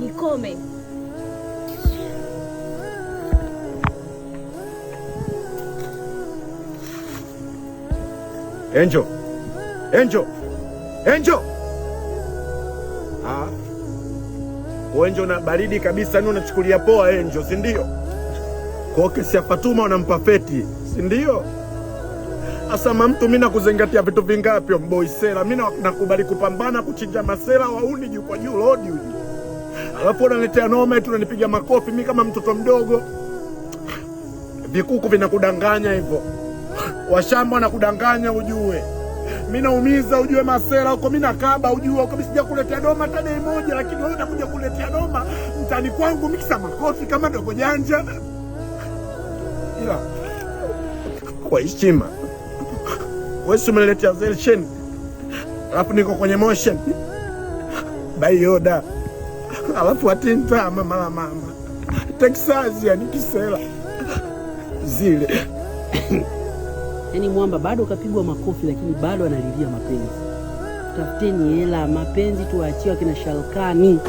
nikome. Angel. Angel na baridi kabisa, ni unachukulia poa Angel, si ndio? Kwa kesi ya Fatuma unampa feti, si ndio? Asa mtu mimi nakuzingatia vitu vingapi mboi sela? Mimi nakubali kupambana kuchinja masela wauni juu kwa juu lodi huyu. Alafu unaletea noma eti unanipiga makofi mimi kama mtoto mdogo. Vikuku vinakudanganya hivyo. Washamba wanakudanganya ujue. Mimi naumiza ujue masela huko, mimi nakaba ujue huko, mimi sija kuletea doma hata dai moja, lakini wewe unakuja kuletea doma mtani kwangu mikisa makofi kama dogo janja. Ila kwa heshima wewe umeletea Zelsheni, alafu niko kwenye motion bai Yoda, alafu atinta mama Texas ya nikisela zile. Yaani mwamba bado kapigwa makofi lakini bado analilia mapenzi. Tafuteni hela, mapenzi tuachiwa kina Shalkani.